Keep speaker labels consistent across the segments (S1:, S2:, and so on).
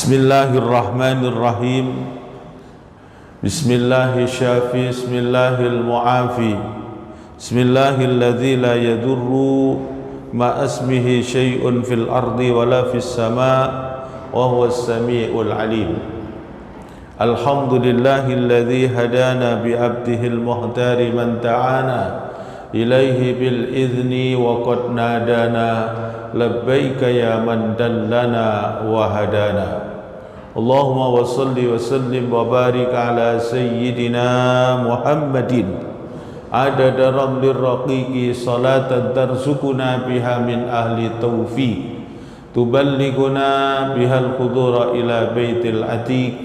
S1: Bismillahirrahmanirrahim. Bismillahirrahmanirrahim. Bismillahilmu'afi. Bismillahilladzi la yadurru ma asmihi syai'un fil ardi wala fis sama' wa huwas sami'ul alim. Alhamdulillahilladzi hadana bi abdihil muhtari man ta'ana ilaihi bil idzni wa qad nadana labbaika ya man dallana wa hadana. Allahumma wa salli wa sallim wa barik ala sayyidina Muhammadin adada ramlir raqiqi salatan tarzukuna biha min ahli taufiq tuballiguna bihal khudura ila baitil atiq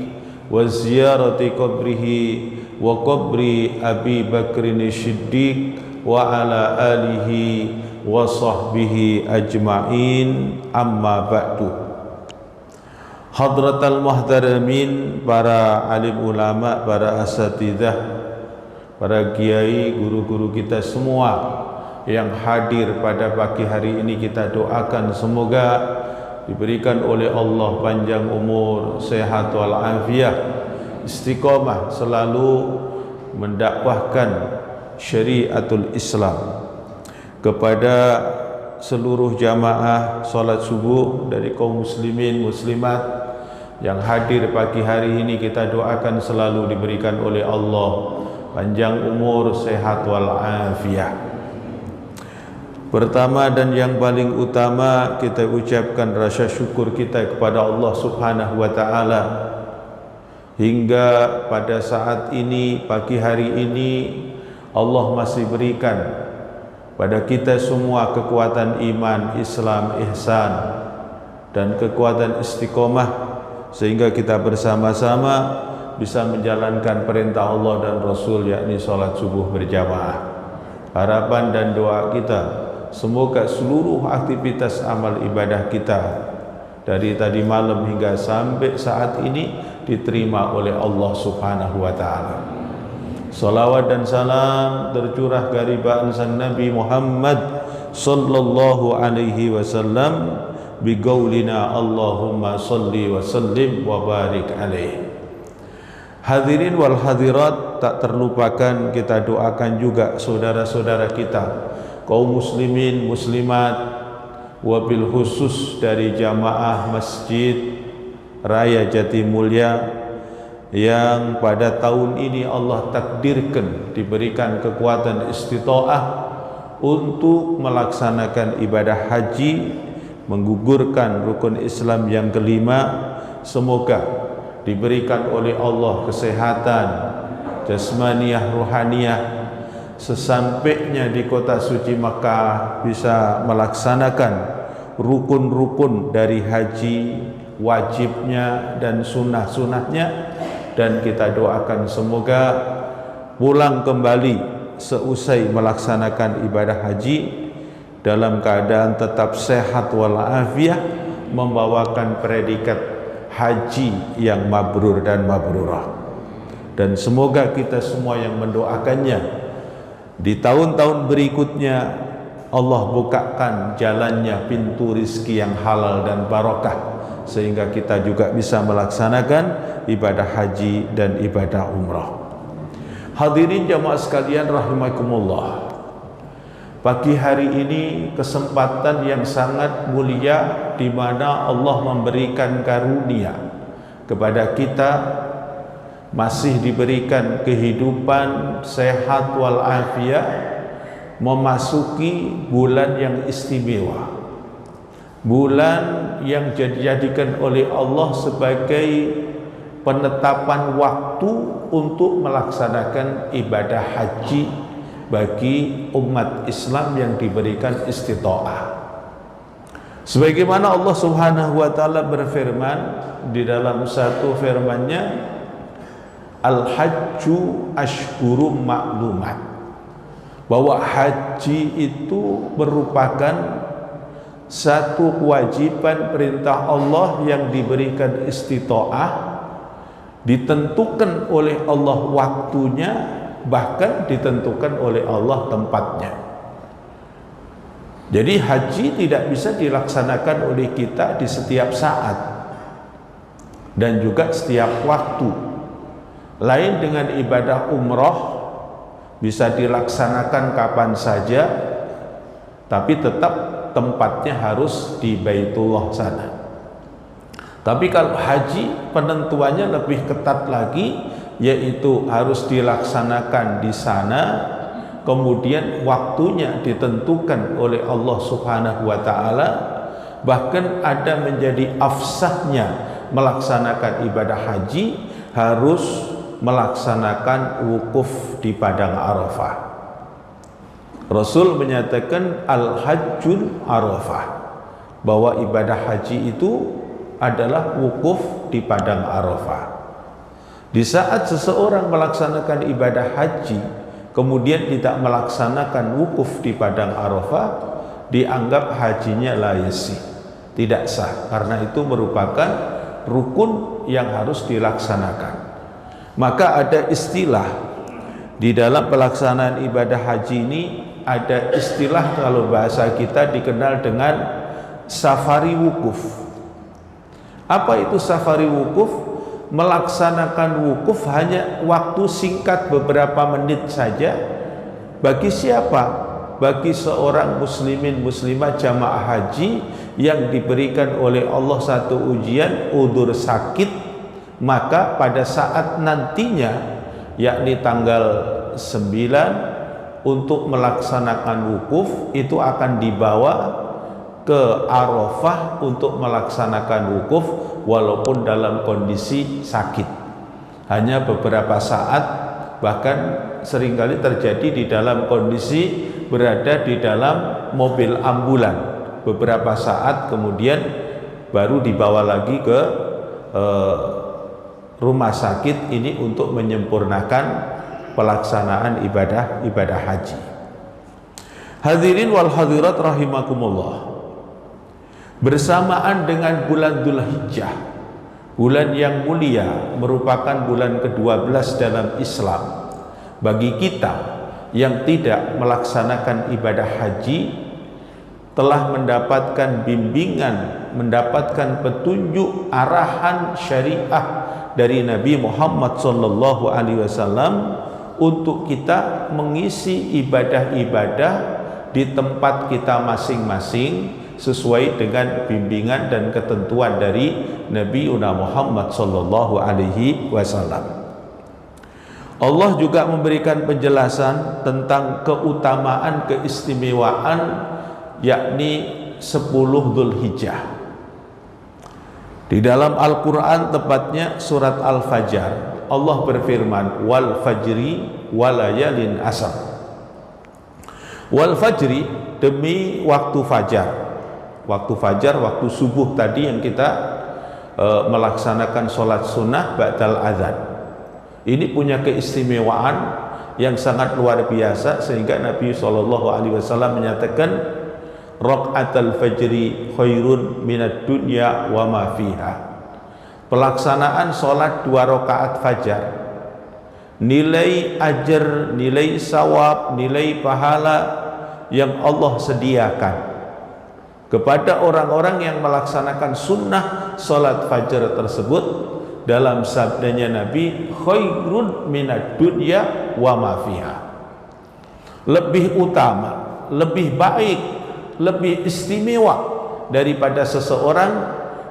S1: wa ziyarati qabrihi wa qabri Abi Bakrin Siddiq wa ala alihi wa sahbihi ajma'in, amma ba'du. Hadratal muhtaramin, para alim ulama, para asatidzah, para kiai, guru-guru kita semua yang hadir pada pagi hari ini, kita doakan semoga diberikan oleh Allah panjang umur, sehat walafiat, istiqomah selalu mendakwahkan syariatul Islam kepada seluruh jamaah salat subuh dari kaum muslimin muslimat yang hadir pagi hari ini. Kita doakan selalu diberikan oleh Allah panjang umur, sehat walafiat. Pertama dan yang paling utama, kita ucapkan rasa syukur kita kepada Allah Subhanahu wa taala hingga pada saat ini, pagi hari ini, Allah masih berikan pada kita semua kekuatan iman, Islam, ihsan, dan kekuatan istiqomah, sehingga kita bersama-sama bisa menjalankan perintah Allah dan Rasul, yakni salat subuh berjamaah. Harapan dan doa kita, semoga seluruh aktivitas amal ibadah kita dari tadi malam hingga sampai saat ini diterima oleh Allah Subhanahu wa taala. Salawat dan salam tercurah garibaan sang Nabi Muhammad sallallahu alaihi wasallam biqaulina Allahumma salli wa sallim wa barik alaihi. Hadirin wal hadirat, tak terlupakan kita doakan juga saudara-saudara kita kaum muslimin muslimat, wabil khusus dari jamaah Masjid Raya Jatimulya yang pada tahun ini Allah takdirkan diberikan kekuatan istita'ah untuk melaksanakan ibadah haji, menggugurkan rukun Islam yang kelima. Semoga diberikan oleh Allah kesehatan jasmaniyah rohaniyah, sesampainya di kota suci Makkah bisa melaksanakan rukun-rukun dari haji, wajibnya dan sunnah-sunnahnya. Dan kita doakan semoga pulang kembali seusai melaksanakan ibadah haji dalam keadaan tetap sehat walafiat, membawakan predikat haji yang mabrur dan mabrurah. Dan semoga kita semua yang mendoakannya di tahun-tahun berikutnya Allah bukakan jalannya pintu rizki yang halal dan barakah, sehingga kita juga bisa melaksanakan ibadah haji dan ibadah umrah. Hadirin jamaah sekalian rahimakumullah, pagi hari ini kesempatan yang sangat mulia di mana Allah memberikan karunia kepada kita, masih diberikan kehidupan sehat walafiat, memasuki bulan yang istimewa, bulan yang dijadikan oleh Allah sebagai penetapan waktu untuk melaksanakan ibadah haji bagi umat Islam yang diberikan istita'ah. Sebagaimana Allah Subhanahu wa taala berfirman di dalam satu firman-Nya, Al-Hajju Ashhurum Ma'lumat, bahwa haji itu merupakan satu kewajiban perintah Allah yang diberikan istita'ah, ditentukan oleh Allah waktunya, bahkan ditentukan oleh Allah tempatnya. Jadi haji tidak bisa dilaksanakan oleh kita di setiap saat. dan juga setiap waktu. Lain dengan ibadah umroh, bisa dilaksanakan kapan saja, tapi tetap tempatnya harus di Baitullah sana. Tapi kalau haji penentuannya lebih ketat lagi, yaitu harus dilaksanakan di sana, kemudian waktunya ditentukan oleh Allah Subhanahu wa taala, bahkan ada menjadi afsahnya melaksanakan ibadah haji harus melaksanakan wukuf di padang Arafah. Rasul menyatakan al-hajjul Arafah, bahwa ibadah haji itu adalah wukuf di padang Arafah. Di saat seseorang melaksanakan ibadah haji kemudian tidak melaksanakan wukuf di padang Arafah, dianggap hajinya la yasih, tidak sah, karena itu merupakan rukun yang harus dilaksanakan. Maka ada istilah di dalam pelaksanaan ibadah haji ini, ada istilah kalau bahasa kita dikenal dengan safari wukuf. Apa itu safari wukuf? Melaksanakan wukuf hanya waktu singkat beberapa menit saja. Bagi siapa? Bagi seorang muslimin muslimah jamaah haji yang diberikan oleh Allah satu ujian, udzur sakit, maka pada saat nantinya, yakni tanggal 9, untuk melaksanakan wukuf itu akan dibawa ke Arafah untuk melaksanakan wukuf walaupun dalam kondisi sakit, hanya beberapa saat, bahkan seringkali terjadi di dalam kondisi berada di dalam mobil ambulan beberapa saat, kemudian baru dibawa lagi ke rumah sakit ini untuk menyempurnakan pelaksanaan ibadah haji. Hadirin wal hadirat rahimakumullah, bersamaan dengan bulan Dzulhijjah, bulan yang mulia, merupakan bulan ke-12 dalam Islam. Bagi kita yang tidak melaksanakan ibadah haji, telah mendapatkan bimbingan, mendapatkan petunjuk arahan syariah dari Nabi Muhammad SAW untuk kita mengisi ibadah-ibadah di tempat kita masing-masing sesuai dengan bimbingan dan ketentuan dari Nabi Muhammad SAW. Allah juga memberikan penjelasan tentang keutamaan, keistimewaan, yakni 10 Dzulhijjah. Di dalam Al-Quran, tepatnya surat Al-Fajr, Allah berfirman, wal fajri walayalin asar. Wal fajri, demi waktu fajar. Waktu fajar, waktu subuh tadi yang kita melaksanakan sholat sunnah ba'dal azan. Ini punya keistimewaan yang sangat luar biasa, sehingga Nabi SAW menyatakan raq'atul fajri khairun minad dunya wa ma fiha. Pelaksanaan sholat 2 rakaat fajar, nilai ajar, nilai sawab, nilai pahala yang Allah sediakan kepada orang-orang yang melaksanakan sunnah sholat fajar tersebut, dalam sabdanya Nabi, khairun minad dunya wa ma fiha, lebih utama, lebih baik, lebih istimewa daripada seseorang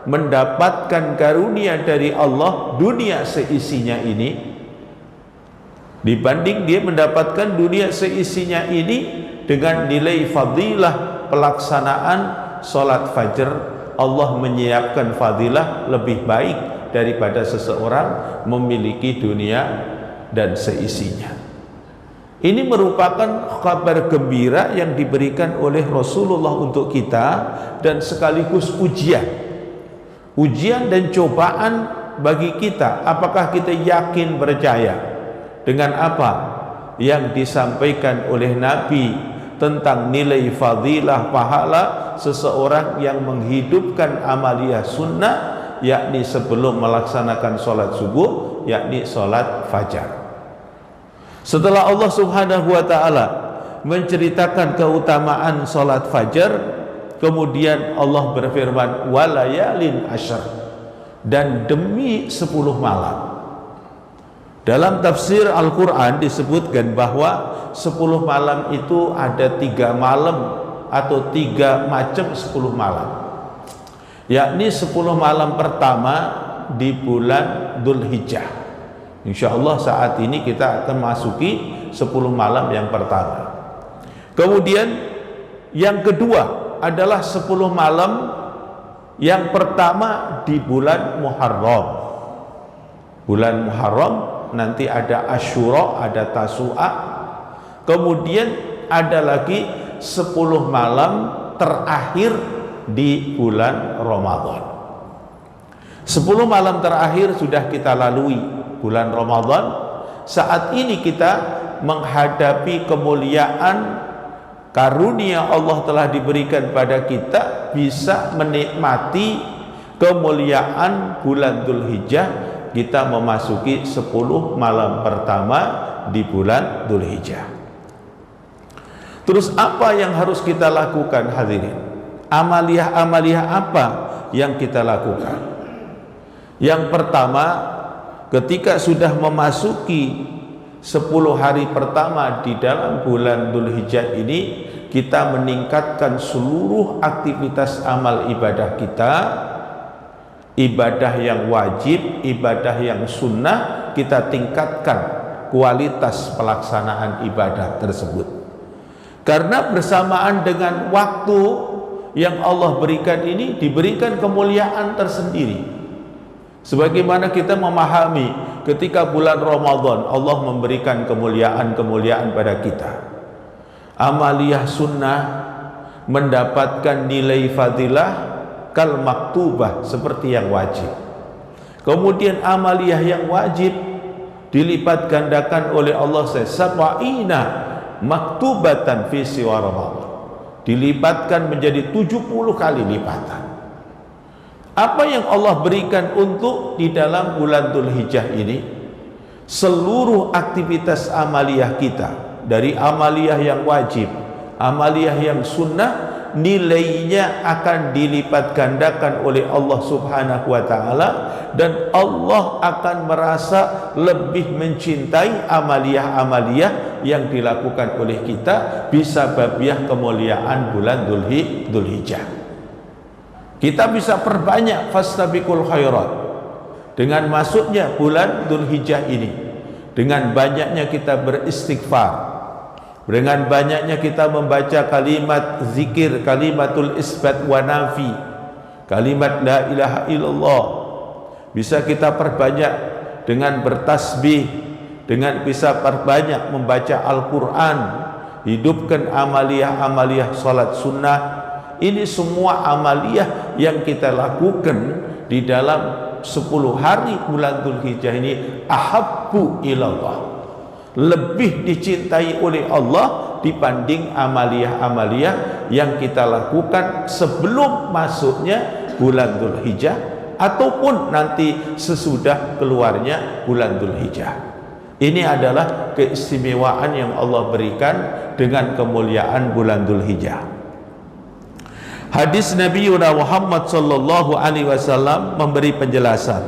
S1: mendapatkan karunia dari Allah dunia seisinya ini, dibanding dia mendapatkan dunia seisinya ini dengan nilai fadilah pelaksanaan sholat fajar. Allah menyiapkan fadilah lebih baik daripada seseorang memiliki dunia dan seisinya. Ini merupakan kabar gembira yang diberikan oleh Rasulullah untuk kita, dan sekaligus ujian dan cobaan bagi kita. Apakah kita yakin percaya dengan apa yang disampaikan oleh Nabi tentang nilai fadilah pahala seseorang yang menghidupkan amaliyah sunnah, yakni sebelum melaksanakan sholat subuh, yakni sholat fajar. Setelah Allah Subhanahu wa ta'ala menceritakan keutamaan sholat fajar, kemudian Allah berfirman walayalin asyar, dan demi 10 malam. Dalam tafsir Al-Quran disebutkan bahwa 10 malam itu ada 3 malam atau 3 macam 10 malam, yakni 10 malam pertama di bulan Dzulhijjah. Insyaallah saat ini kita akan masuki 10 malam yang pertama. Kemudian yang kedua adalah 10 malam yang pertama di bulan Muharram. Bulan Muharram nanti ada Asyura, ada Tasu'a, kemudian ada lagi 10 malam terakhir di bulan Ramadan. 10 malam terakhir sudah kita lalui bulan Ramadan. Saat ini kita menghadapi kemuliaan karunia Allah telah diberikan pada kita, bisa menikmati kemuliaan bulan Dzulhijjah. Kita memasuki 10 malam pertama di bulan Dzulhijjah. Terus apa yang harus kita lakukan hadirin? Amaliyah-amaliyah apa yang kita lakukan? Yang pertama, ketika sudah memasuki 10 hari pertama di dalam bulan Dzulhijjah ini, kita meningkatkan seluruh aktivitas amal ibadah kita. Ibadah yang wajib, ibadah yang sunnah, kita tingkatkan kualitas pelaksanaan ibadah tersebut. Karena bersamaan dengan waktu yang Allah berikan ini, diberikan kemuliaan tersendiri. Sebagaimana kita memahami ketika bulan Ramadan Allah memberikan kemuliaan-kemuliaan pada kita. Amaliyah sunnah mendapatkan nilai fadilah kal maktubah, seperti yang wajib. Kemudian amaliyah yang wajib dilipat gandakan oleh Allah sab'ina maktubatan fi siwa Ramadan, dilipatkan menjadi 70 kali lipatan. Apa yang Allah berikan untuk di dalam bulan Dzulhijjah ini? Seluruh aktivitas amaliyah kita, dari amaliyah yang wajib, amaliyah yang sunnah, nilainya akan dilipat gandakan oleh Allah Subhanahu wa taala, dan Allah akan merasa lebih mencintai amaliyah-amaliyah yang dilakukan oleh kita bisababiah kemuliaan bulan Dzulhijjah. Kita bisa perbanyak fastabiqul khairat dengan masuknya bulan Dzulhijjah ini, dengan banyaknya kita beristighfar, dengan banyaknya kita membaca kalimat zikir, kalimatul isbat wa nafi, kalimat la ilaha illallah. Bisa kita perbanyak dengan bertasbih, dengan bisa perbanyak membaca Al-Quran, hidupkan amaliyah-amaliyah salat sunnah. Ini semua amaliyah yang kita lakukan di dalam 10 hari bulan Dzulhijjah ini ahabbu ilallah, lebih dicintai oleh Allah dibanding amaliyah-amaliyah yang kita lakukan sebelum masuknya bulan Dzulhijjah ataupun nanti sesudah keluarnya bulan Dzulhijjah. Ini adalah keistimewaan yang Allah berikan dengan kemuliaan bulan Dzulhijjah. Hadis Nabi Muhammad sallallahu alaihi wasallam memberi penjelasan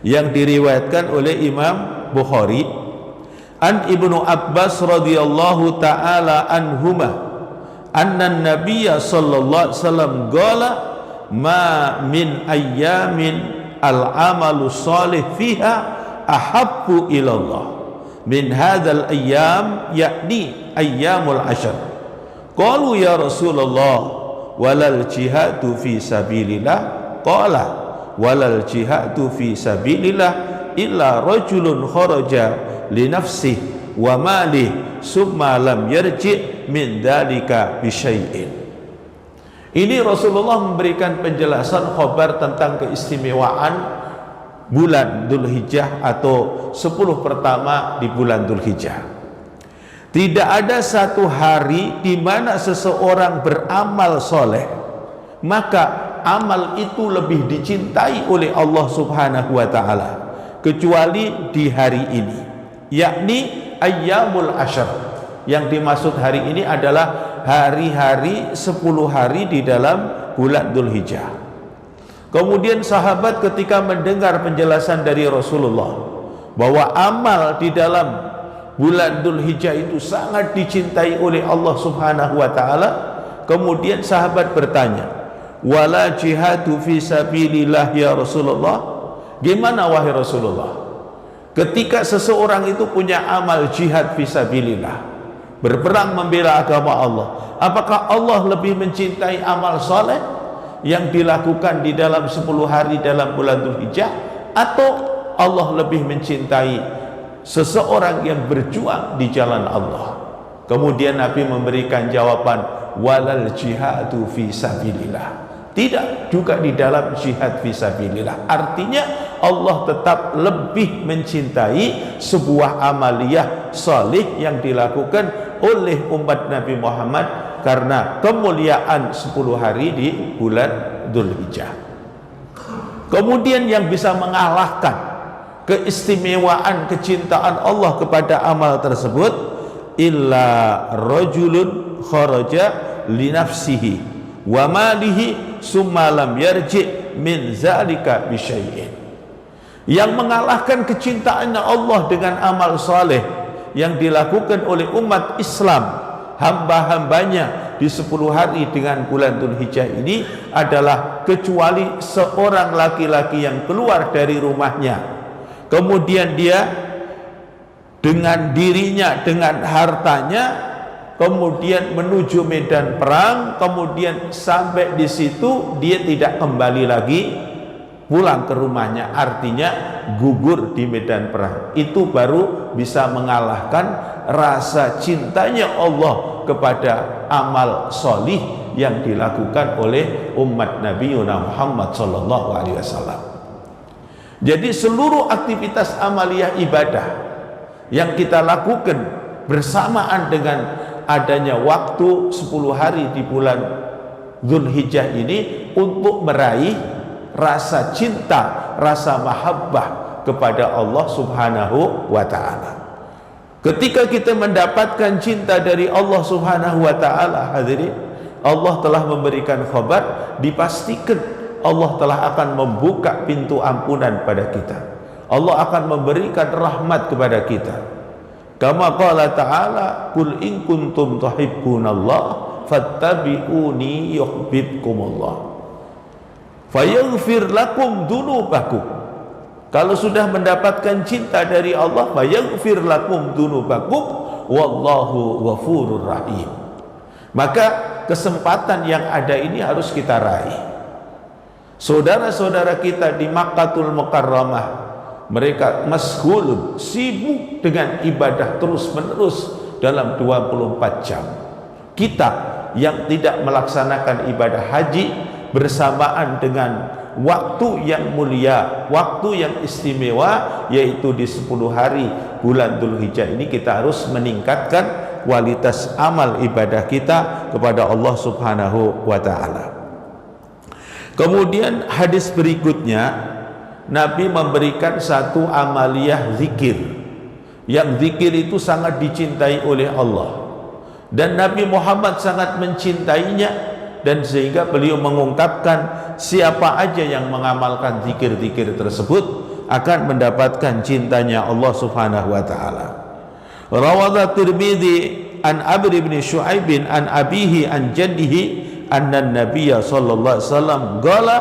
S1: yang diriwayatkan oleh Imam Bukhari an Ibnu Abbas radhiyallahu taala anhuma anna Nabiyya sallallahu alaihi wasallam qala ma min ayyamin al-amalu salih fiha ahabbu ilallah min hadzal ayyam, yakni ayyamul ashr. Qalu ya Rasulullah walal jihadu fi sabilillah, qala walal jihadu fi sabilillah illa rajulun kharaja li nafsihi wa malih summa lam yarji min dalika bi syai'in. Ini Rasulullah memberikan penjelasan khabar tentang keistimewaan bulan Dzulhijjah atau 10 pertama di bulan Dzulhijjah. Tidak ada satu hari di mana seseorang beramal soleh maka amal itu lebih dicintai oleh Allah Subhanahu wa taala kecuali di hari ini, yakni ayyamul ashr. Yang dimaksud hari ini adalah hari-hari 10 hari di dalam bulan Dzulhijjah. Kemudian sahabat ketika mendengar penjelasan dari Rasulullah bahwa amal di dalam bulan Dzulhijjah itu sangat dicintai oleh Allah Subhanahu wa taala, kemudian sahabat bertanya, "Wala jihadu fi sabilillah ya Rasulullah?" Gimana wahai Rasulullah? Ketika seseorang itu punya amal jihad fi sabilillah, berperang membela agama Allah, apakah Allah lebih mencintai amal soleh yang dilakukan di dalam 10 hari dalam bulan Dzulhijjah, atau Allah lebih mencintai seseorang yang berjuang di jalan Allah? Kemudian Nabi memberikan jawaban, walal jihadu fi sabilillah, tidak juga di dalam jihad fi sabilillah. Artinya Allah tetap lebih mencintai sebuah amaliyah salih yang dilakukan oleh umat Nabi Muhammad karena kemuliaan 10 hari di bulan Dzulhijjah. Kemudian yang bisa mengalahkan keistimewaan kecintaan Allah kepada amal tersebut, illa rajulun kharaja li nafsihi wa malihi summa lam yarji min zalika bi syai'in. Yang mengalahkan kecintaan Allah dengan amal saleh yang dilakukan oleh umat Islam, hamba-hambanya di 10 hari dengan bulan Dzulhijjah ini adalah kecuali seorang laki-laki yang keluar dari rumahnya, kemudian dia dengan dirinya, dengan hartanya, kemudian menuju medan perang, kemudian sampai di situ dia tidak kembali lagi pulang ke rumahnya, artinya gugur di medan perang. Itu baru bisa mengalahkan rasa cintanya Allah kepada amal solih yang dilakukan oleh umat Nabi Muhammad SAW. Jadi seluruh aktivitas amaliyah ibadah yang kita lakukan bersamaan dengan adanya waktu 10 hari di bulan Dzulhijjah ini untuk meraih rasa cinta, rasa mahabbah kepada Allah Subhanahu wa ta'ala. Ketika kita mendapatkan cinta dari Allah Subhanahu wa ta'ala, hadirin, Allah telah memberikan khabar, dipastikan Allah telah akan membuka pintu ampunan pada kita. Allah akan memberikan rahmat kepada kita. Kama qala ta'ala, "Qul in kuntum tuhibbunallah fattabi'uni yuhibbukumullah fayaghfir lakum dzunubakum." Kalau sudah mendapatkan cinta dari Allah, fayaghfir lakum dzunubakum wallahu ghafurur rahim. Maka kesempatan yang ada ini harus kita raih. Saudara-saudara kita di Makkahul Mukarramah, mereka masghulun, sibuk dengan ibadah terus-menerus dalam 24 jam. Kita yang tidak melaksanakan ibadah haji bersamaan dengan waktu yang mulia, waktu yang istimewa, yaitu di 10 hari bulan Dzulhijjah ini, kita harus meningkatkan kualitas amal ibadah kita kepada Allah Subhanahu wa ta'ala. Kemudian hadis berikutnya, Nabi memberikan satu amaliyah zikir, yang zikir itu sangat dicintai oleh Allah dan Nabi Muhammad sangat mencintainya, dan sehingga beliau mengungkapkan siapa aja yang mengamalkan zikir-zikir tersebut akan mendapatkan cintanya Allah Subhanahu wa taala. Rawadha Tirmidzi an Amr bin Shu'aib an abihi an jaddihi anna Nabiyya sallallahu alaihi wasallam qala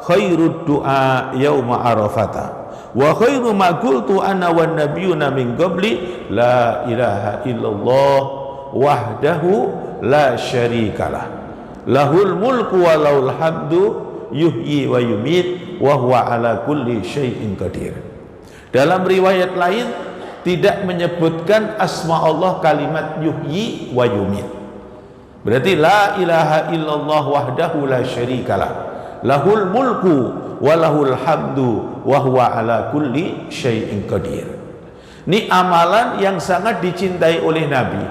S1: khairud du'a yauma arafata wa khairu ma qultu ana wan nabiyyuna min qabli la ilaha illallah wahdahu la syarikalah lahul mulku wa lahul hamdu yuhyi wa yumit wa huwa ala kulli syai'in qadir. Dalam riwayat lain tidak menyebutkan asma Allah kalimat yuhyi wa yumit. Berarti la ilaha illallah wahdahu la syarikalah lahul mulku wa lahul hamdu wa huwa ala kulli syai'in qadir. Ini amalan yang sangat dicintai oleh Nabi,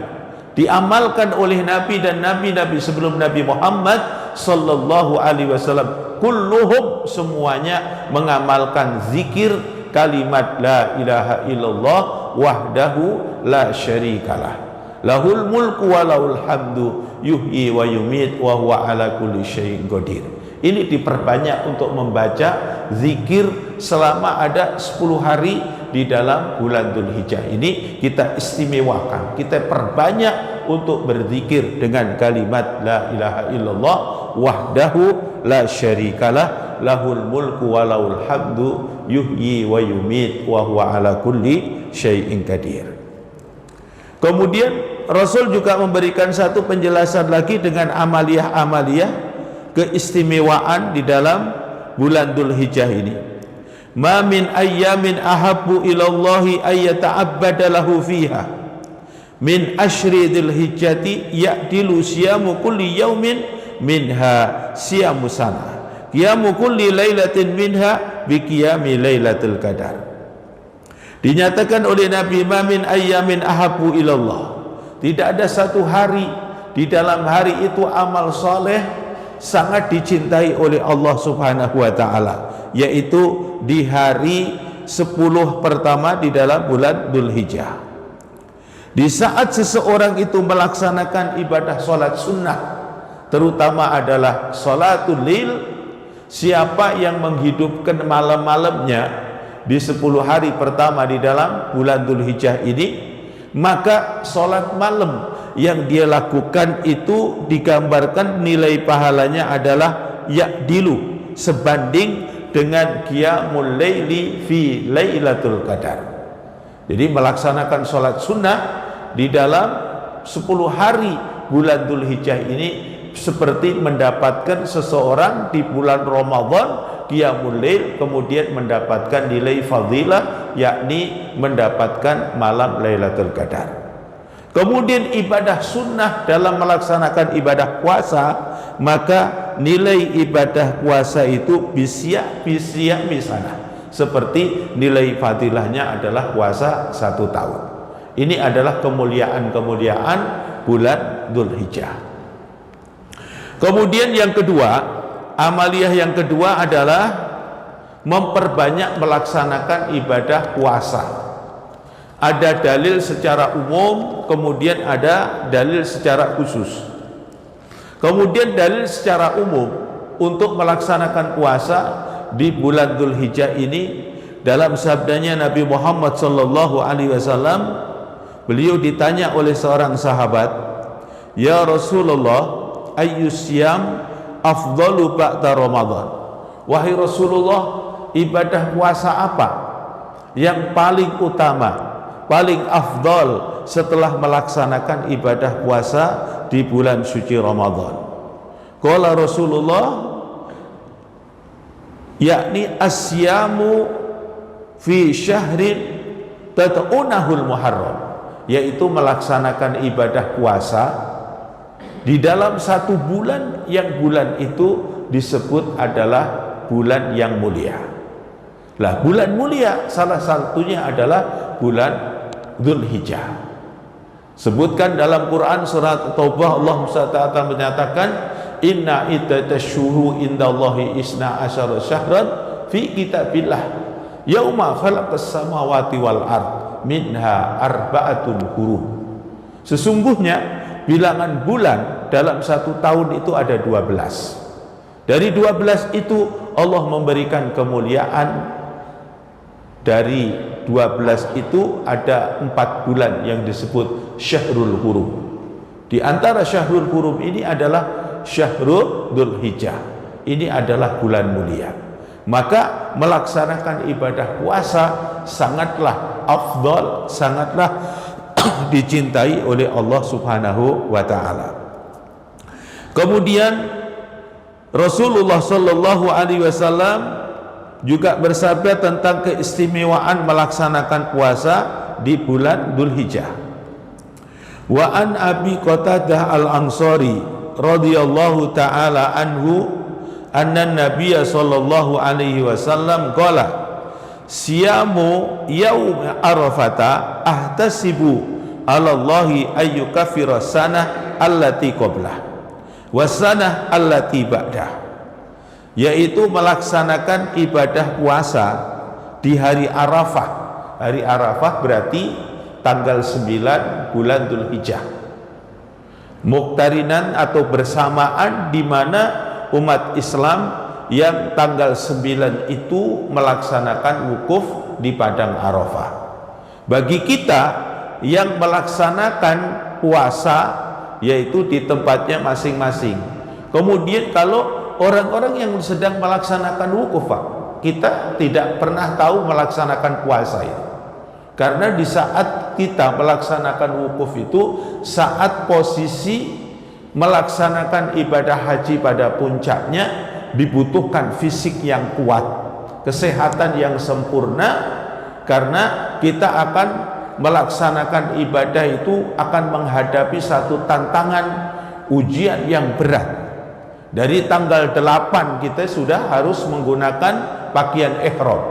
S1: diamalkan oleh Nabi dan nabi-nabi sebelum Nabi Muhammad sallallahu alaihi wasallam. Kulluhum, semuanya mengamalkan zikir kalimat la ilaha illallah wahdahu la syarikalah lahul mulku wa lahul hamdu yuhyi wa yumit wa huwa ala kulli syai'in qadir. Ini diperbanyak untuk membaca zikir selama ada 10 hari di dalam bulan Dzulhijjah ini. Kita istimewakan, kita perbanyak untuk berzikir dengan kalimat la ilaha illallah wahdahu la syarikalah lahul mulku wa lahul hamdu yuhyi wa yumit wa huwa ala kulli syai'in qadir. Kemudian Rasul juga memberikan satu penjelasan lagi dengan amaliyah-amaliyah keistimewaan di dalam bulan Dzulhijjah ini. Ma min ayyamin ahabbu ilallahi ayyata'abbada lahu fiha min asyri dzulhijjati ya'dilu siyamu kulli yaumin minha siyamu sana qiyamu kulli lailatin minha bi qiyami lailatul qadar. Dinyatakan oleh Nabi, ma min ayyamin ahabbu ilallah, tidak ada satu hari di dalam hari itu amal soleh sangat dicintai oleh Allah Subhanahu wa ta'ala, yaitu di hari 10 pertama di dalam bulan Dzulhijjah. Di saat seseorang itu melaksanakan ibadah sholat sunnah, terutama adalah sholatul lil, siapa yang menghidupkan malam-malamnya di 10 hari pertama di dalam bulan Dzulhijjah ini, maka sholat malam yang dia lakukan itu digambarkan nilai pahalanya adalah ya'dilu, sebanding dengan qiyamul laili fi lailatul qadar. Jadi melaksanakan sholat sunnah di dalam 10 hari bulan Dzulhijjah ini seperti mendapatkan seseorang di bulan Ramadan qiyamul lail, kemudian mendapatkan nilai fadilah, yakni mendapatkan malam Lailatul Qadar. Kemudian ibadah sunnah dalam melaksanakan ibadah puasa, maka nilai ibadah puasa itu bisya misalnya seperti nilai fadilahnya adalah puasa 1 tahun. Ini adalah kemuliaan bulan Dzulhijjah. Kemudian yang kedua, amaliyah yang kedua adalah memperbanyak melaksanakan ibadah puasa. Ada dalil secara umum, kemudian ada dalil secara khusus. Kemudian dalil secara umum untuk melaksanakan puasa di bulan Dzulhijjah ini, dalam sabdanya Nabi Muhammad sallallahu alaihi wasallam, beliau ditanya oleh seorang sahabat, "Ya Rasulullah, ayyusyam afdalu ba'da Ramadan?" Wahai Rasulullah, ibadah puasa apa yang paling utama, paling afdal setelah melaksanakan ibadah puasa di bulan suci Ramadan? Qala Rasulullah, yakni asyamu fi syahrin tat'unahul muharram, yaitu melaksanakan ibadah puasa di dalam 1 bulan yang bulan itu disebut adalah bulan yang mulia. Lah, bulan mulia salah satunya adalah bulan Dzulhijjah. Sebutkan dalam Quran surat Taubah, Allah SWT menyatakan, inna iddatasyhuru indallahi isna asyara syahran fi kitabillah yauma khalaqas samawati wal ard minha arba'atul hurum. Sesungguhnya bilangan bulan dalam 1 tahun itu ada 12. Dari 12 itu Allah memberikan kemuliaan. Dari 12 itu ada 4 bulan yang disebut Syahrul Hurum. Di antara Syahrul Hurum ini adalah Syahrul Dzulhijjah. Ini adalah bulan mulia. Maka melaksanakan ibadah puasa sangatlah afdal, sangatlah dicintai oleh Allah Subhanahu wa ta'ala. Kemudian Rasulullah sallallahu alaihi wasallam juga bersabda tentang keistimewaan melaksanakan puasa di bulan Dzulhijjah. Wa an Abi Qatadah al-Ansari radhiyallahu taala anhu anna Nabiyya sallallahu alaihi wasallam qala siyamu yaum Arafata ahtasibu 'ala Allahi ayyukaffira sanah allati qablah wa sanah allati ba'dah, yaitu melaksanakan ibadah puasa di hari Arafah. Hari Arafah berarti tanggal 9 bulan Dzulhijjah, muqtarinan atau bersamaan di mana umat Islam yang tanggal 9 itu melaksanakan wukuf di Padang Arafah. Bagi kita yang melaksanakan puasa yaitu di tempatnya masing-masing. Kemudian kalau orang-orang yang sedang melaksanakan wukuf, Pak, kita tidak pernah tahu melaksanakan puasa itu. Karena di saat kita melaksanakan wukuf itu saat posisi melaksanakan ibadah haji pada puncaknya, dibutuhkan fisik yang kuat, kesehatan yang sempurna, karena kita akan melaksanakan ibadah itu akan menghadapi satu tantangan ujian yang berat. Dari tanggal 8 kita sudah harus menggunakan pakaian ihram.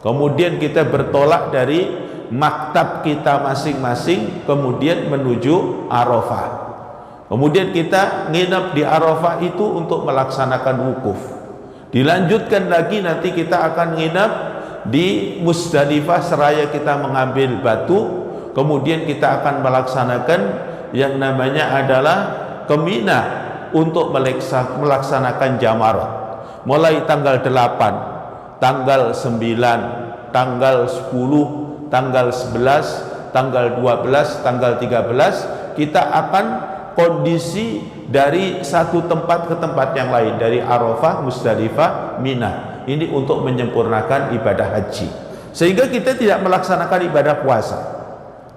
S1: Kemudian kita bertolak dari maktab kita masing-masing, kemudian menuju Arafah. Kemudian kita nginap di Arafah itu untuk melaksanakan wukuf. Dilanjutkan lagi nanti kita akan nginap di Musdalifah seraya kita mengambil batu. Kemudian kita akan melaksanakan yang namanya adalah ke Mina untuk melaksanakan jamarat. Mulai tanggal 8, tanggal 9, tanggal 10, tanggal 11, tanggal 12, tanggal 13 kita akan kondisi dari satu tempat ke tempat yang lain, dari Arafah, Musdalifah, Mina. Ini untuk menyempurnakan ibadah haji. Sehingga kita tidak melaksanakan ibadah puasa.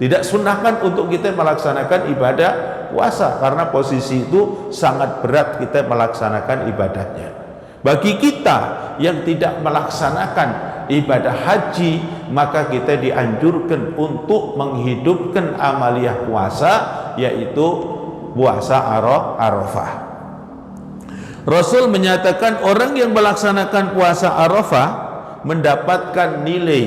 S1: Tidak sunnahkan untuk kita melaksanakan ibadah puasa karena posisi itu sangat berat kita melaksanakan ibadahnya. Bagi kita yang tidak melaksanakan ibadah haji, maka kita dianjurkan untuk menghidupkan amaliyah puasa, yaitu puasa Arafah. Rasul menyatakan orang yang melaksanakan puasa Arafah mendapatkan nilai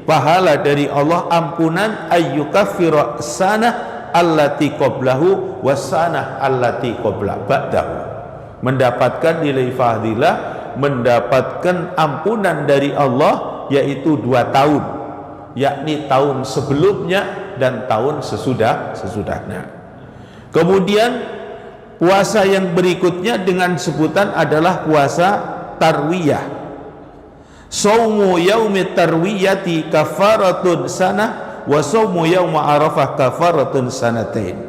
S1: pahala dari Allah, ampunan ayyukaffira sanah allati qablahu wasanah allati qabla ba'dahu. Mendapatkan nilai fadilah, mendapatkan ampunan dari Allah yaitu 2 tahun, yakni tahun sebelumnya dan tahun sesudahnya. Kemudian puasa yang berikutnya dengan sebutan adalah puasa tarwiyah. Saumu yaumit tarwiyati kafaratun sanah wa saumu yauma arafah kafaratun sanatain.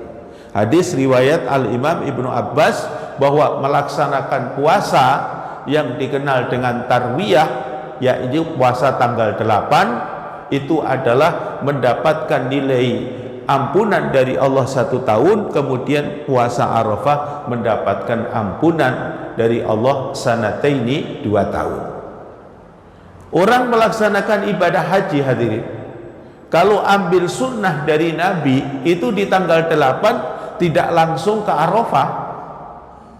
S1: Hadis riwayat Al-Imam Ibnu Abbas bahwa melaksanakan puasa yang dikenal dengan tarwiyah, yaitu puasa tanggal 8, itu adalah mendapatkan nilai ampunan dari Allah 1 tahun. Kemudian puasa Arafah mendapatkan ampunan dari Allah sanataini 2 tahun. Orang melaksanakan ibadah haji, hadirin, kalau ambil sunnah dari Nabi itu di tanggal 8 tidak langsung ke Arafah.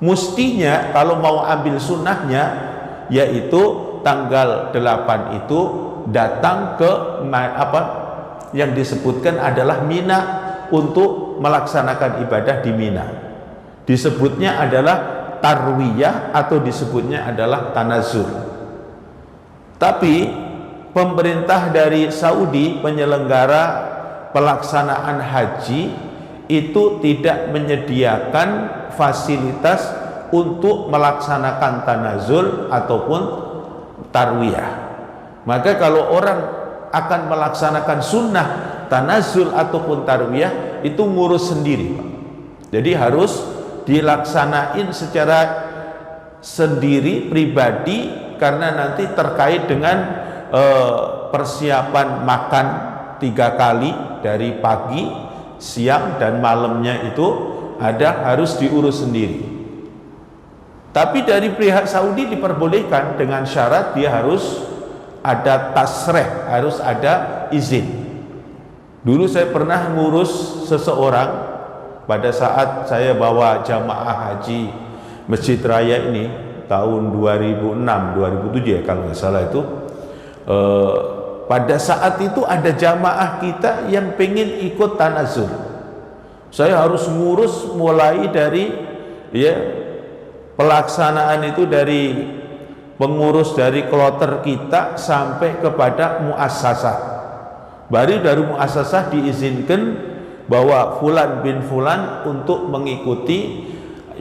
S1: Mestinya kalau mau ambil sunnahnya yaitu tanggal 8 itu datang ke yang disebutkan adalah Mina untuk melaksanakan ibadah di Mina. Disebutnya adalah tarwiyah atau disebutnya adalah tanazul. Tapi pemerintah dari Saudi, penyelenggara pelaksanaan haji, itu tidak menyediakan fasilitas untuk melaksanakan tanazul ataupun tarwiyah. Maka kalau orang akan melaksanakan sunnah tanazul ataupun tarwiyah itu ngurus sendiri, Pak. Jadi harus dilaksanain secara sendiri pribadi, karena nanti terkait dengan persiapan makan 3 kali dari pagi, siang dan malamnya itu harus diurus sendiri. Tapi dari pihak Saudi diperbolehkan dengan syarat dia harus ada tasreh, harus ada izin. Dulu saya pernah ngurus seseorang pada saat saya bawa jamaah haji Masjid Raya ini tahun 2006-2007 ya kalau nggak salah itu. Pada saat itu ada jamaah kita yang pengen ikut tanazul. Saya harus ngurus mulai dari pelaksanaan itu, dari pengurus dari kloter kita sampai kepada muassasah. Baru dari muassasah diizinkan bahwa fulan bin fulan untuk mengikuti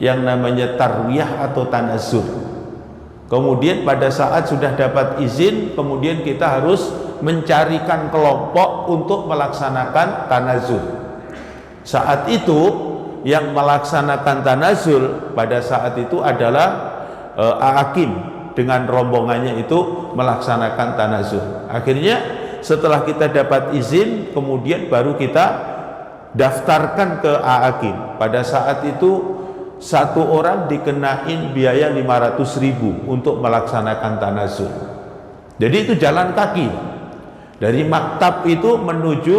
S1: yang namanya tarwiyah atau tanazul. Kemudian pada saat sudah dapat izin, kemudian kita harus mencarikan kelompok untuk melaksanakan tanazul. Saat itu yang melaksanakan tanazul pada saat itu adalah Aakim dengan rombongannya itu melaksanakan tanazul. Akhirnya setelah kita dapat izin, kemudian baru kita daftarkan ke Aakim. Pada saat itu satu orang dikenain biaya 500.000 untuk melaksanakan tanazul. Jadi itu jalan kaki dari maktab itu menuju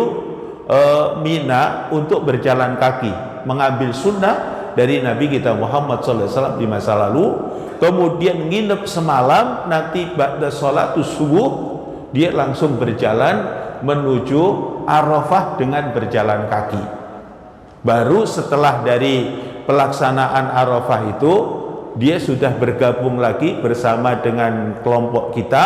S1: Mina untuk berjalan kaki, mengambil sunnah dari Nabi kita Muhammad SAW di masa lalu, kemudian nginep semalam, nanti ba'da sholatus subuh dia langsung berjalan menuju Arafah dengan berjalan kaki. Baru setelah dari pelaksanaan Arafah itu dia sudah bergabung lagi bersama dengan kelompok kita,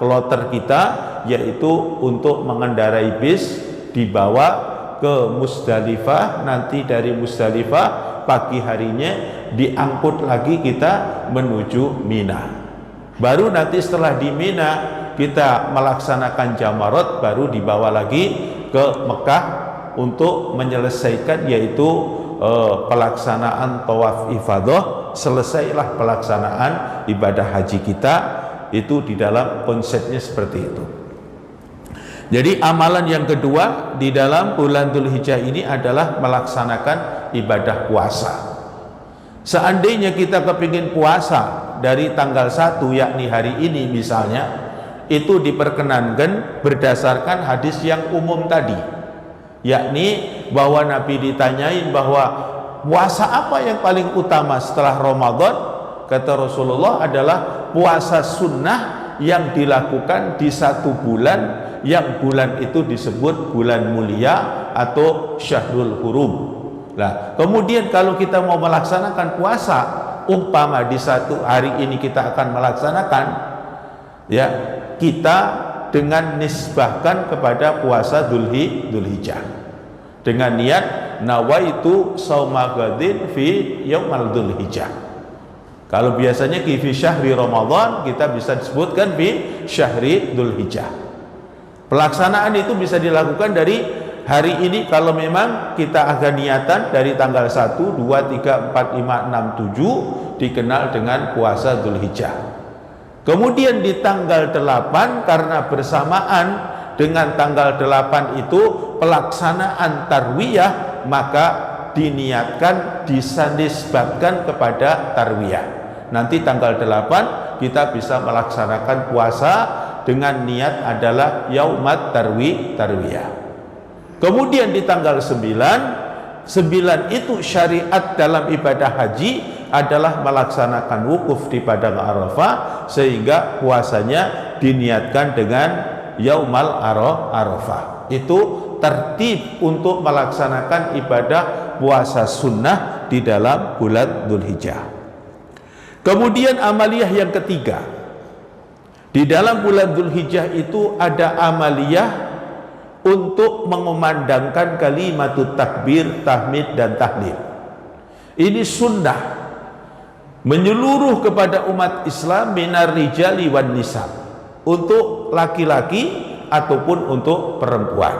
S1: kloter kita, yaitu untuk mengendarai bis dibawa ke Musdalifah. Nanti dari Musdalifah pagi harinya diangkut lagi kita menuju Mina. Baru nanti setelah di Mina kita melaksanakan jamarat, baru dibawa lagi ke Mekah untuk menyelesaikan yaitu pelaksanaan tawaf ifadah. Selesailah pelaksanaan ibadah haji kita. Itu di dalam konsepnya seperti itu. Jadi amalan yang kedua di dalam bulan Dzulhijjah ini adalah melaksanakan ibadah puasa. Seandainya kita kepingin puasa dari tanggal 1, yakni hari ini misalnya, itu diperkenankan berdasarkan hadis yang umum tadi, yakni bahwa Nabi ditanyain bahwa puasa apa yang paling utama setelah Ramadan. Kata Rasulullah adalah puasa sunnah yang dilakukan di satu bulan, yang bulan itu disebut bulan mulia atau Syahrul Hurum. Nah, kemudian kalau kita mau melaksanakan puasa, umpama di satu hari ini kita akan melaksanakan, ya, kita dengan nisbahkan kepada puasa Dzulhijjah dengan niat nawaitu shauma ghadin fi yaumal Dzulhijjah. Kalau biasanya fi syahri Ramadan, kita bisa disebutkan fi syahri Dzulhijjah. Pelaksanaan itu bisa dilakukan dari hari ini kalau memang kita agak niatan dari tanggal 1, 2, 3, 4, 5, 6, 7 dikenal dengan puasa Dzulhijjah. Kemudian di tanggal 8 karena bersamaan dengan tanggal 8 itu pelaksanaan tarwiyah, maka diniatkan disanisbatkan kepada tarwiyah. Nanti tanggal 8 kita bisa melaksanakan puasa dengan niat adalah yaumat tarwiyah. Kemudian di tanggal 9 itu syariat dalam ibadah haji adalah melaksanakan wukuf di padang Arafah, sehingga puasanya diniatkan dengan yaumal Arafah. Itu tertib untuk melaksanakan ibadah puasa sunnah di dalam bulan Dzulhijjah. Kemudian amaliyah yang ketiga, di dalam bulan Dzulhijjah itu ada amaliyah untuk mengumandangkan kalimatut takbir, tahmid dan tahlil. Ini sunnah menyeluruh kepada umat Islam minar rijali wan nisa, untuk laki-laki ataupun untuk perempuan.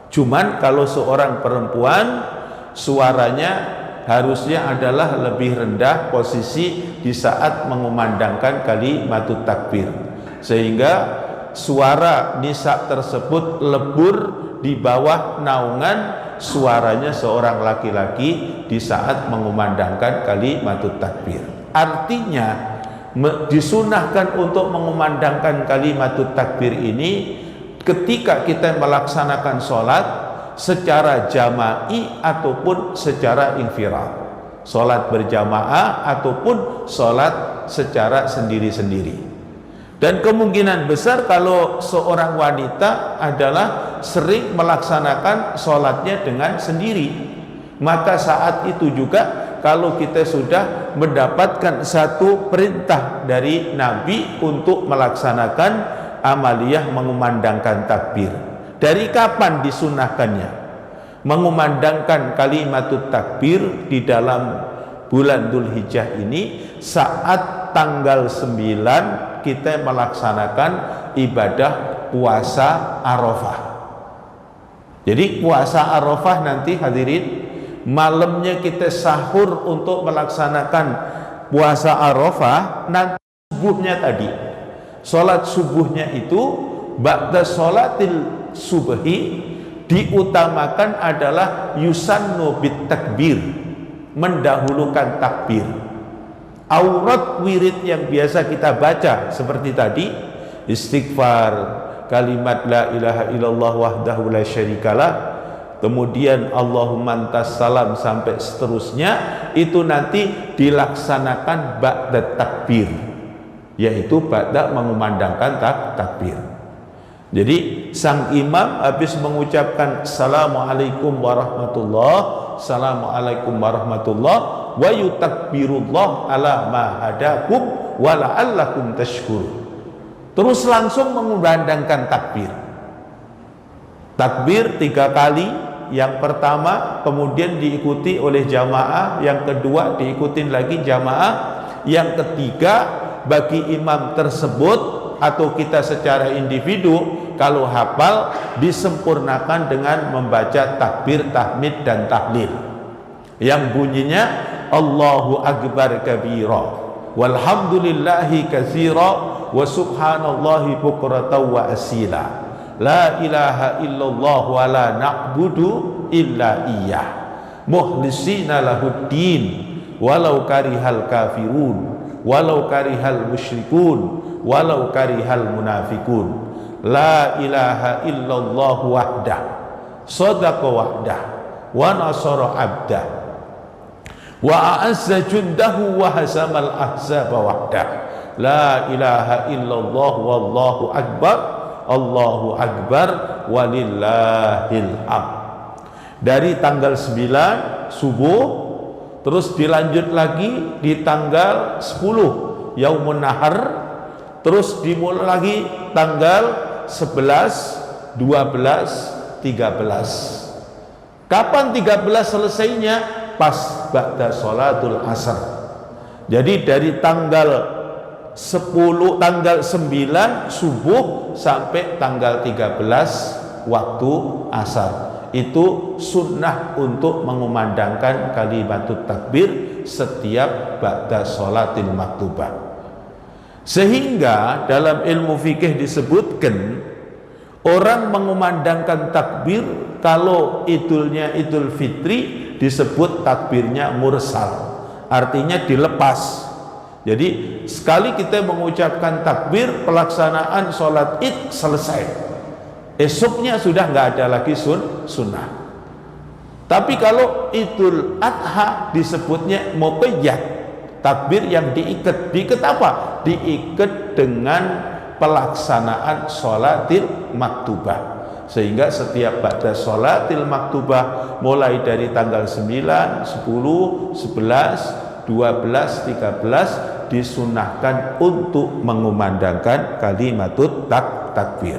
S1: Cuman kalau seorang perempuan suaranya harusnya adalah lebih rendah posisi di saat mengumandangkan kalimatut takbir, sehingga suara nisa tersebut lebur di bawah naungan suaranya seorang laki-laki di saat mengumandangkan kalimatut takbir. Artinya disunahkan untuk mengumandangkan kalimatut takbir ini ketika kita melaksanakan sholat secara jama'i ataupun secara infirad, sholat berjamaah ataupun sholat secara sendiri-sendiri. Dan kemungkinan besar kalau seorang wanita adalah sering melaksanakan sholatnya dengan sendiri, maka saat itu juga kalau kita sudah mendapatkan satu perintah dari Nabi untuk melaksanakan amaliyah mengumandangkan takbir. Dari kapan disunahkannya? Mengumandangkan kalimatut takbir di dalam bulan Dzulhijjah ini saat tanggal 9 kita melaksanakan ibadah puasa Arafah. Jadi puasa Arafah nanti hadirin, malamnya kita sahur untuk melaksanakan puasa Arafah. Nanti subuhnya tadi, sholat subuhnya itu ba'da sholatil subhi diutamakan adalah yusannu bit takbir, mendahulukan takbir. Aurat wirid yang biasa kita baca seperti tadi, istighfar, kalimat la ilaha illallah wahdahu la syarikalah, kemudian Allahumma antas salam sampai seterusnya, itu nanti dilaksanakan ba'da takbir, yaitu ba'da mengumandangkan takbir. Jadi sang imam habis mengucapkan assalamualaikum warahmatullah, assalamualaikum warahmatullah, wa yutakbirullah ala ma hadakum wa la'allakum tashkurun. Terus langsung mengumandangkan takbir. Takbir 3 kali. Yang pertama kemudian diikuti oleh jamaah, yang kedua diikutin lagi jamaah, yang ketiga bagi imam tersebut atau kita secara individu kalau hafal disempurnakan dengan membaca takbir, tahmid dan tahlil yang bunyinya Allahu akbar kabira walhamdulillahi katsira wa subhanallahi bukratan wa asila, la ilaha illallah wa la na'budu illa iyyah mukhlisina lahuddin walau karihal kafirun walau karihal musyrikun walau karihal munafikun, la ilaha illallah wahdah sadaqa wahdah wa nasara abdah wa a'azza jundahu wa hazamal ahzaba wahdah, la ilaha illallah wallahu akbar Allahu akbar walillahil hamd. Dari tanggal 9 subuh, terus dilanjut lagi di tanggal 10 Yaumun Nahar, terus dimulai lagi tanggal 11, 12, 13. Kapan 13 selesainya? Pas ba'da sholatul asar. Jadi dari tanggal 10, tanggal 9 subuh sampai tanggal 13 waktu asar. Itu sunnah untuk mengumandangkan kalimatut takbir setiap ba'da sholatil maktubah. Sehingga dalam ilmu fikih disebutkan orang mengumandangkan takbir kalau idulnya Idul Fitri disebut takbirnya mursal, artinya dilepas. Jadi sekali kita mengucapkan takbir, pelaksanaan sholat id selesai, esoknya sudah nggak ada lagi sunnah. Tapi kalau Idul Adha disebutnya muqayyad, takbir yang diikat apa? Diikat dengan pelaksanaan sholatil maktubah, sehingga setiap ba'da sholatil maktubah mulai dari tanggal 9, 10, 11, 12, 13 disunahkan untuk mengumandangkan kalimatut takbir.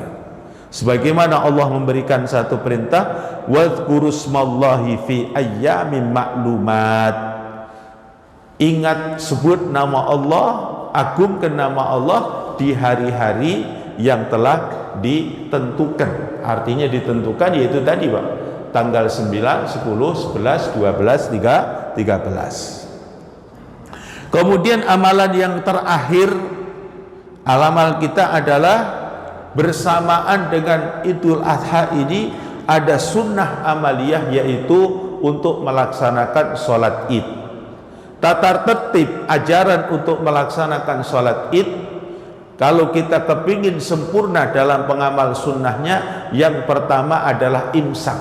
S1: Sebagaimana Allah memberikan satu perintah, wadhkurusmallahi fi ayyamin ma'lumat. Ingat, sebut nama Allah, agungkan nama Allah di hari-hari yang telah ditentukan. Artinya ditentukan yaitu tadi Pak, tanggal 9, 10, 11, 12, 13. Kemudian amalan yang terakhir, amal kita adalah bersamaan dengan Idul Adha ini ada sunnah amaliyah, yaitu untuk melaksanakan sholat id. Tata tertib ajaran untuk melaksanakan sholat id, kalau kita kepingin sempurna dalam pengamal sunnahnya, yang pertama adalah imsak.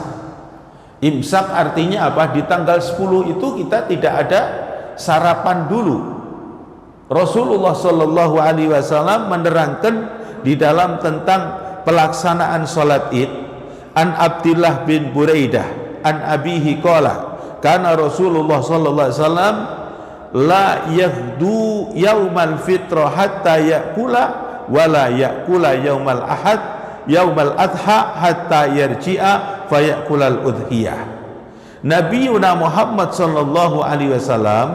S1: Imsak artinya apa? Di tanggal 10 itu kita tidak ada sarapan dulu. Rasulullah Shallallahu Alaihi Wasallam menerangkan di dalam tentang pelaksanaan sholat id, an Abdillah bin Buraidah an abihi qala kana Rasulullah Shallallahu Alaihi Wasallam la yaghdu yaumal fitra hatta yakula wala yakula yaumal ahad yaumal adha hatta yarji'a fayakulal udhiyah. Nabi Muhammad Sallallahu Alaihi Wasallam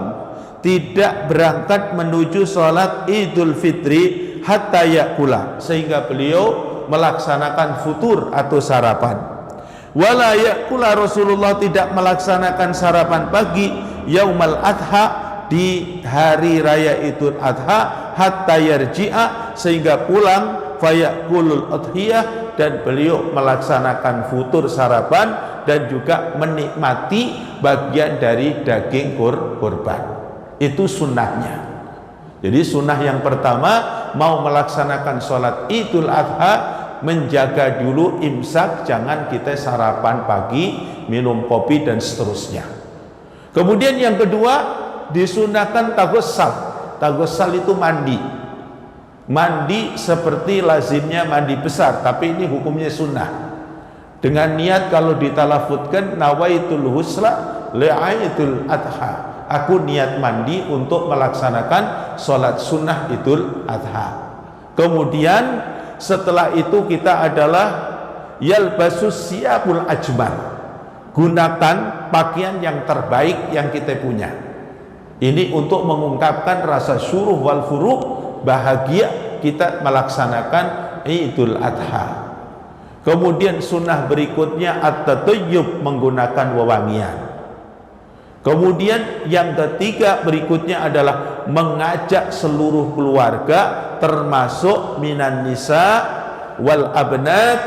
S1: tidak berangkat menuju sholat Idul Fitri hatta yakula, sehingga beliau melaksanakan futur atau sarapan. Wala yakula, Rasulullah tidak melaksanakan sarapan pagi yaumal adha, di hari raya Idul Adha, hatta yarji'a, sehingga pulang, fayakulul udhiyah, dan beliau melaksanakan futur sarapan dan juga menikmati bagian dari daging kurban. Itu sunnahnya. Jadi sunnah yang pertama, mau melaksanakan sholat Idul Adha, menjaga dulu imsak, jangan kita sarapan pagi, minum kopi dan seterusnya. Kemudian yang kedua, disunahkan tagossal. Tagossal itu mandi. Mandi seperti lazimnya mandi besar, tapi ini hukumnya sunnah. Dengan niat kalau ditalafutkan nawaitul husla li'aitul adha, aku niat mandi untuk melaksanakan sholat sunnah Idul Adha. Kemudian setelah itu kita adalah yalbasus siyabul ajmal, gunakan pakaian yang terbaik yang kita punya. Ini untuk mengungkapkan rasa syuruh wal furuh, bahagia kita melaksanakan Idul Adha. Kemudian sunnah berikutnya at-tatayyub, menggunakan wewangian. Kemudian yang ketiga berikutnya adalah mengajak seluruh keluarga, termasuk minan nisa wal abnat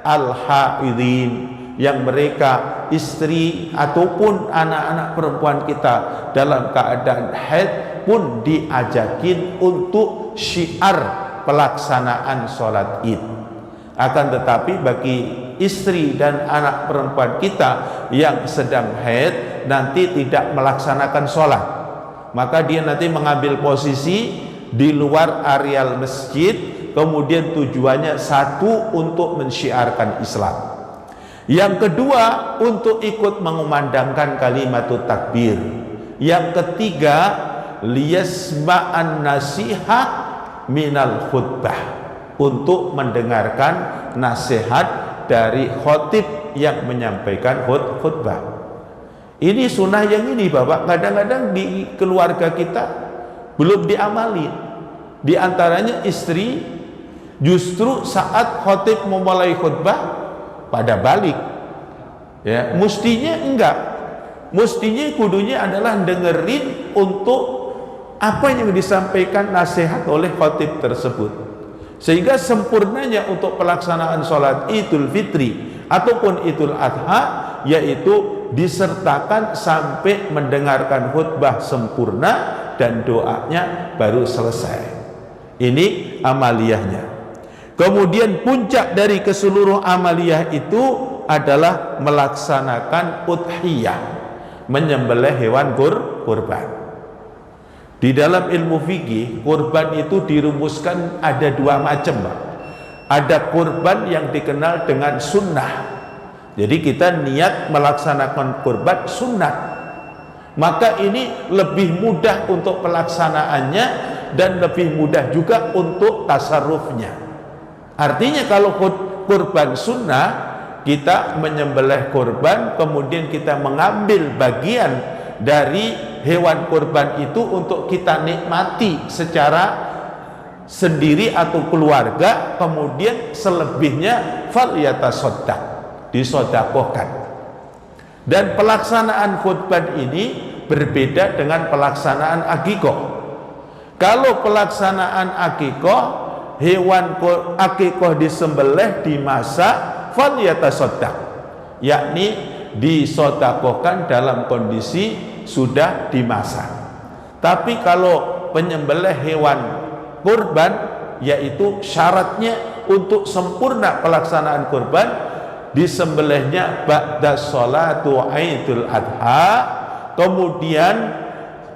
S1: al haidin, yang mereka istri ataupun anak-anak perempuan kita dalam keadaan haid pun diajakin untuk syiar pelaksanaan sholat id. Akan tetapi bagi istri dan anak perempuan kita yang sedang haid nanti tidak melaksanakan sholat, maka dia nanti mengambil posisi di luar areal masjid, kemudian tujuannya satu, untuk mensyiarkan Islam. Yang kedua, untuk ikut mengumandangkan kalimatut takbir. Yang ketiga, liyasma'an nasihah minal khutbah, untuk mendengarkan nasihat dari khotib yang menyampaikan khutbah. Ini sunnah yang ini Bapak, kadang-kadang di keluarga kita belum diamali. Di antaranya istri justru saat khotib memulai khutbah pada balik, ya, mestinya enggak. Mestinya kudunya adalah dengerin untuk apa yang disampaikan nasihat oleh khotib tersebut, sehingga sempurnanya untuk pelaksanaan sholat Idul Fitri ataupun Idul Adha, yaitu disertakan sampai mendengarkan khutbah sempurna dan doanya baru selesai. Ini amaliyahnya. Kemudian puncak dari keseluruh amaliyah itu adalah melaksanakan udhiyah, menyembelih hewan kurban. Di dalam ilmu fikih, kurban itu dirumuskan ada dua macam, Pak. Ada kurban yang dikenal dengan sunnah. Jadi kita niat melaksanakan kurban sunnah, maka ini lebih mudah untuk pelaksanaannya dan lebih mudah juga untuk tasarrufnya. Artinya kalau kurban sunnah, kita menyembelih kurban, kemudian kita mengambil bagian dari hewan kurban itu untuk kita nikmati secara sendiri atau keluarga, kemudian selebihnya falyatasaddaq, disedekahkan. Dan pelaksanaan kurban ini berbeda dengan pelaksanaan akikah. Kalau pelaksanaan akikah, hewan akikah disembelih, dimasak, falyatasaddaq, yakni disedekahkan dalam kondisi sudah dimasak. Tapi kalau penyembelih hewan kurban, yaitu syaratnya untuk sempurna pelaksanaan kurban, disembelihnya ba'da sholatu Idul Adha, kemudian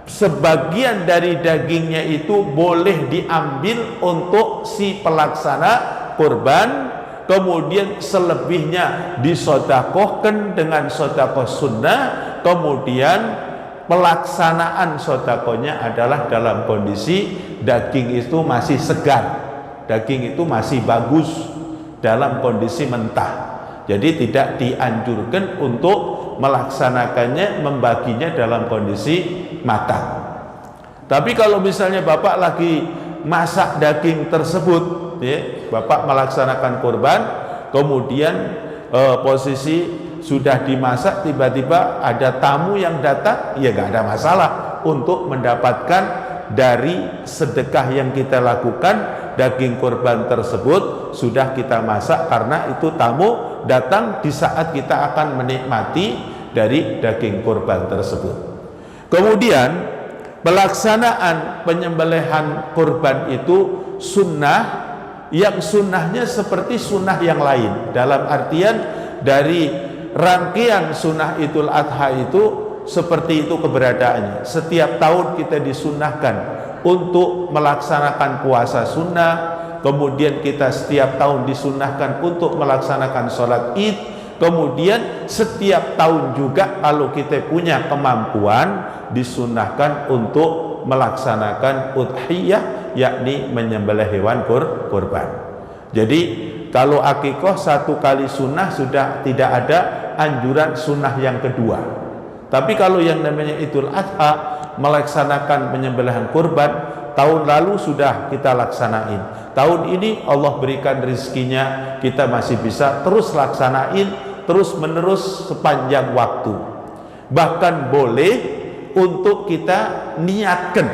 S1: sebagian dari dagingnya itu boleh diambil untuk si pelaksana kurban, kemudian selebihnya disedekahkan dengan sedekah sunnah. Kemudian pelaksanaan sedekahnya adalah dalam kondisi daging itu masih segar, daging itu masih bagus dalam kondisi mentah. Jadi tidak dianjurkan untuk melaksanakannya, membaginya dalam kondisi matang. Tapi kalau misalnya Bapak lagi masak daging tersebut, ya, Bapak melaksanakan kurban, kemudian posisi sudah dimasak, tiba-tiba ada tamu yang datang, ya nggak ada masalah untuk mendapatkan dari sedekah yang kita lakukan. Daging kurban tersebut sudah kita masak karena itu tamu datang di saat kita akan menikmati dari daging kurban tersebut. Kemudian pelaksanaan penyembelihan kurban itu sunnah, yang sunnahnya seperti sunnah yang lain, dalam artian dari rangkaian sunnah Idul Adha itu seperti itu keberadaannya. Setiap tahun kita disunnahkan untuk melaksanakan puasa sunnah, kemudian kita setiap tahun disunnahkan untuk melaksanakan sholat id, kemudian setiap tahun juga kalau kita punya kemampuan disunnahkan untuk melaksanakan udhiyah, yakni menyembelih hewan kurban. Jadi kalau akikoh satu kali sunnah sudah tidak ada anjuran sunnah yang kedua. Tapi kalau yang namanya Idul Adha, melaksanakan penyembelihan kurban, tahun lalu sudah kita laksanain, tahun ini Allah berikan rezekinya, kita masih bisa terus laksanain terus menerus sepanjang waktu. Bahkan boleh untuk kita niatkan,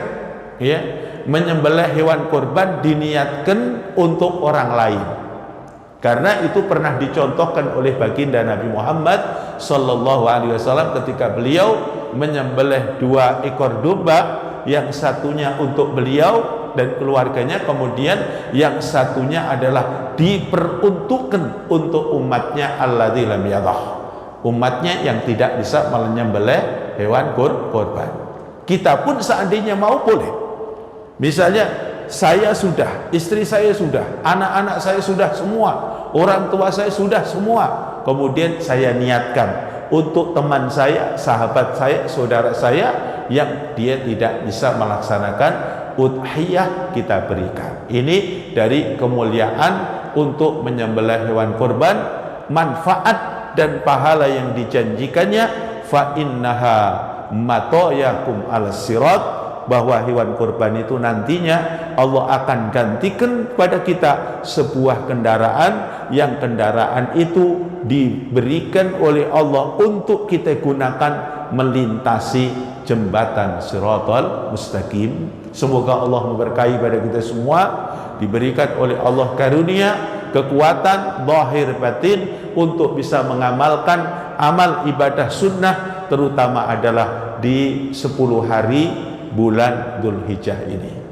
S1: ya, menyembelih hewan kurban diniatkan untuk orang lain, karena itu pernah dicontohkan oleh baginda Nabi Muhammad Sallallahu Alaihi Wasallam ketika beliau menyembelih 2 ekor domba, yang satunya untuk beliau dan keluarganya, kemudian yang satunya adalah diperuntukkan untuk umatnya alladzi lam yadah, umatnya yang tidak bisa menyembelih hewan kurban. Kita pun seandainya mau boleh, misalnya saya sudah, istri saya sudah, anak-anak saya sudah semua, orang tua saya sudah semua, kemudian saya niatkan untuk teman saya, sahabat saya, saudara saya yang dia tidak bisa melaksanakan udhiyah, kita berikan. Ini dari kemuliaan untuk menyembelih hewan kurban, manfaat dan pahala yang dijanjikannya. Fa innaha matoyakum al sirat, bahwa hewan kurban itu nantinya Allah akan gantikan pada kita sebuah kendaraan, yang kendaraan itu diberikan oleh Allah untuk kita gunakan melintasi jembatan Shiratal Mustaqim. Semoga Allah memberkahi pada kita semua, diberikan oleh Allah karunia kekuatan zahir batin untuk bisa mengamalkan amal ibadah sunnah, terutama adalah di 10 hari bulan Dzulhijjah ini.